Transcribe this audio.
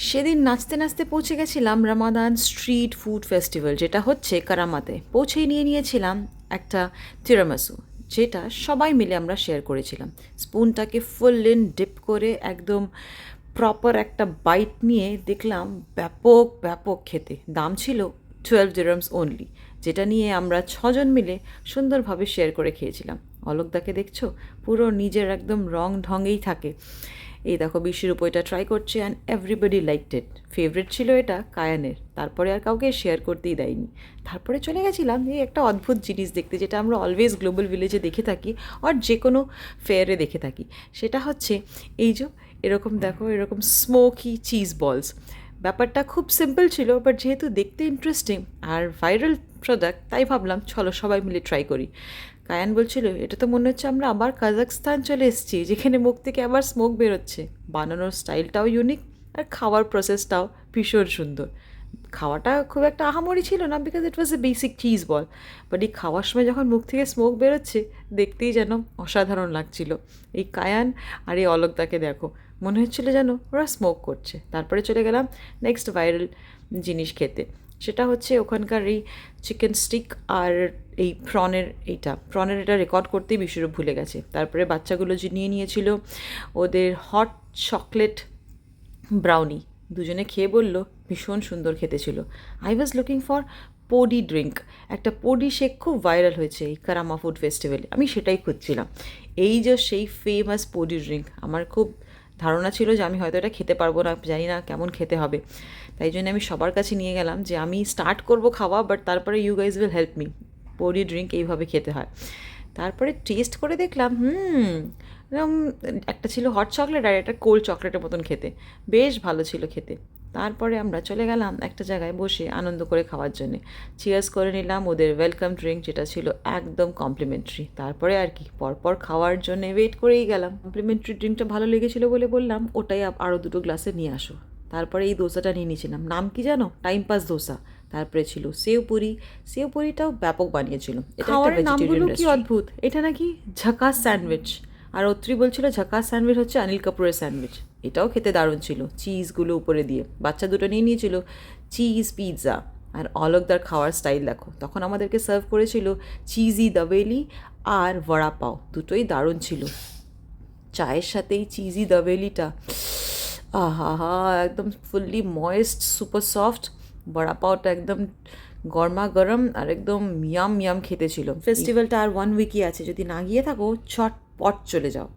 সেদিন নাচতে নাচতে পৌঁছে গেছিলাম রামাদান স্ট্রিট ফুড ফেস্টিভ্যাল, যেটা হচ্ছে কারামাতে। পৌঁছেই নিয়েছিলাম একটা তিরামিসু, যেটা সবাই মিলে আমরা শেয়ার করেছিলাম। স্পুনটাকে ফুল ইন ডিপ করে একদম প্রপার একটা বাইট নিয়ে দেখলাম ব্যাপক ব্যাপক খেতে। দাম ছিল 12 দিরহামস অনলি, যেটা নিয়ে আমরা 6জন মিলে সুন্দরভাবে শেয়ার করে খেয়েছিলাম। অলোকদাকে দেখছো, পুরো নিজের একদম রং ঢঙেই থাকে। এই দেখো বিশ্বের উপর এটা ট্রাই করছে and everybody liked it. Favourite ছিল এটা কায়ানের, তারপরে আর কাউকে শেয়ার করতেই দেয়নি। তারপরে চলে গেছিলাম এই একটা অদ্ভুত জিনিস দেখতে, যেটা আমরা অলওয়েজ গ্লোবাল ভিলেজে দেখে থাকি আর যে কোনো ফেয়ারে দেখে থাকি। সেটা হচ্ছে এই যে এরকম দেখো, এরকম স্মোকি চিজ বলস। ব্যাপারটা খুব সিম্পল ছিল, বাট যেহেতু দেখতে ইন্টারেস্টিং আর ভাইরাল প্রোডাক্ট, তাই ভাবলাম চলো সবাই মিলে ট্রাই করি। কায়ান বলছিল, এটা তো মনে হচ্ছে আমরা আবার কাজাখস্তান চলে এসেছি, যেখানে মুখ থেকে আবার স্মোক বেরোচ্ছে। বানানোর স্টাইলটাও ইউনিক আর খাওয়ার প্রসেসটাও ভীষণ সুন্দর। খাওয়াটা খুব একটা আহামরি ছিল না, because it was A basic cheese ball. But এই খাওয়ার সময় যখন মুখ থেকে স্মোক বেরোচ্ছে, দেখতেই যেন অসাধারণ লাগছিল। এই কায়ান আর এই অলোকদাকে দেখো, মনে হচ্ছিল যেন ওরা স্মোক করছে। তারপরে চলে গেলাম নেক্সট ভাইরাল জিনিস খেতে। সেটা হচ্ছে ওখানকার এই চিকেন স্টিক আর এই প্রনের এটা রেকর্ড করতেই বিশ্বরূপ ভুলে গেছে। তারপরে বাচ্চাগুলো যে নিয়েছিল ওদের হট চকলেট ব্রাউনি, দুজনে খেয়ে বলল ভীষণ সুন্দর খেতে ছিল। I was looking for podi drink. একটা পোডি শেক খুব ভাইরাল হয়েছে এই কারামা ফুড ফেস্টিভ্যালে, আমি সেটাই খুঁজছিলাম। এই যে সেই ফেমাস পোডি ড্রিঙ্ক, আমার খুব ধারণা ছিল যে আমি হয়তো এটা খেতে পারবো না, জানি না কেমন খেতে হবে। তাই জন্য আমি সবার কাছে নিয়ে গেলাম যে আমি স্টার্ট করব খাওয়া, বাট তারপরে you guys will help me. Podi drink এইভাবে খেতে হয়। তারপরে টেস্ট করে দেখলাম এরকম একটা ছিল হট চকলেট আর একটা কোল্ড চকলেটের মতন খেতে, বেশ ভালো ছিল খেতে। তারপরে আমরা চলে গেলাম একটা জায়গায় বসে আনন্দ করে খাওয়ার জন্যে। চিয়ার্স করে নিলাম ওদের ওয়েলকাম ড্রিঙ্ক, যেটা ছিল একদম কমপ্লিমেন্টারি। তারপরে আর কি পরপর খাওয়ার জন্যে ওয়েট করেই গেলাম। কমপ্লিমেন্টারি ড্রিঙ্কটা ভালো লেগেছিলো বলে বললাম ওটাই আরও দুটো গ্লাসে নিয়ে আসো। তারপরে এই দোসাটা নিয়ে নিয়েছিলাম, নাম কি জানো, টাইম পাস দোসা। তারপরে ছিল সেও পুরি, সেও পুরিটাও ব্যাপক বানিয়েছিল। খাওয়ার নামগুলো কি অদ্ভুত। এটা নাকি ঝাকাস স্যান্ডউইচ, আর অত্রি বলছিল ঝাকাস স্যান্ডউইচ হচ্ছে অনিল কাপুরের স্যান্ডউইচ। এটাও খেতে দারুণ ছিল, চিজগুলো উপরে দিয়ে। বাচ্চা দুটো নিয়েছিল চিজ পিৎজা। আর অলোকদার খাওয়ার স্টাইল দেখো, তখন আমাদেরকে সার্ভ করেছিল চিজি দাবেলি আর বড়া পাও, দুটোই দারুণ ছিল। চায়ের সাথে এই চিজি দাবেলিটা, আহা হা, একদম ফুললি ময়েস্ট, সুপার সফট। বড়া পাওটা একদম গরমা গরম আর একদম মিয়াম মিয়াম খেতে ছিল। ফেস্টিভ্যালটা আর 1 উইকই আছে, যদি না গিয়ে থাকো ছটপট চলে যাও।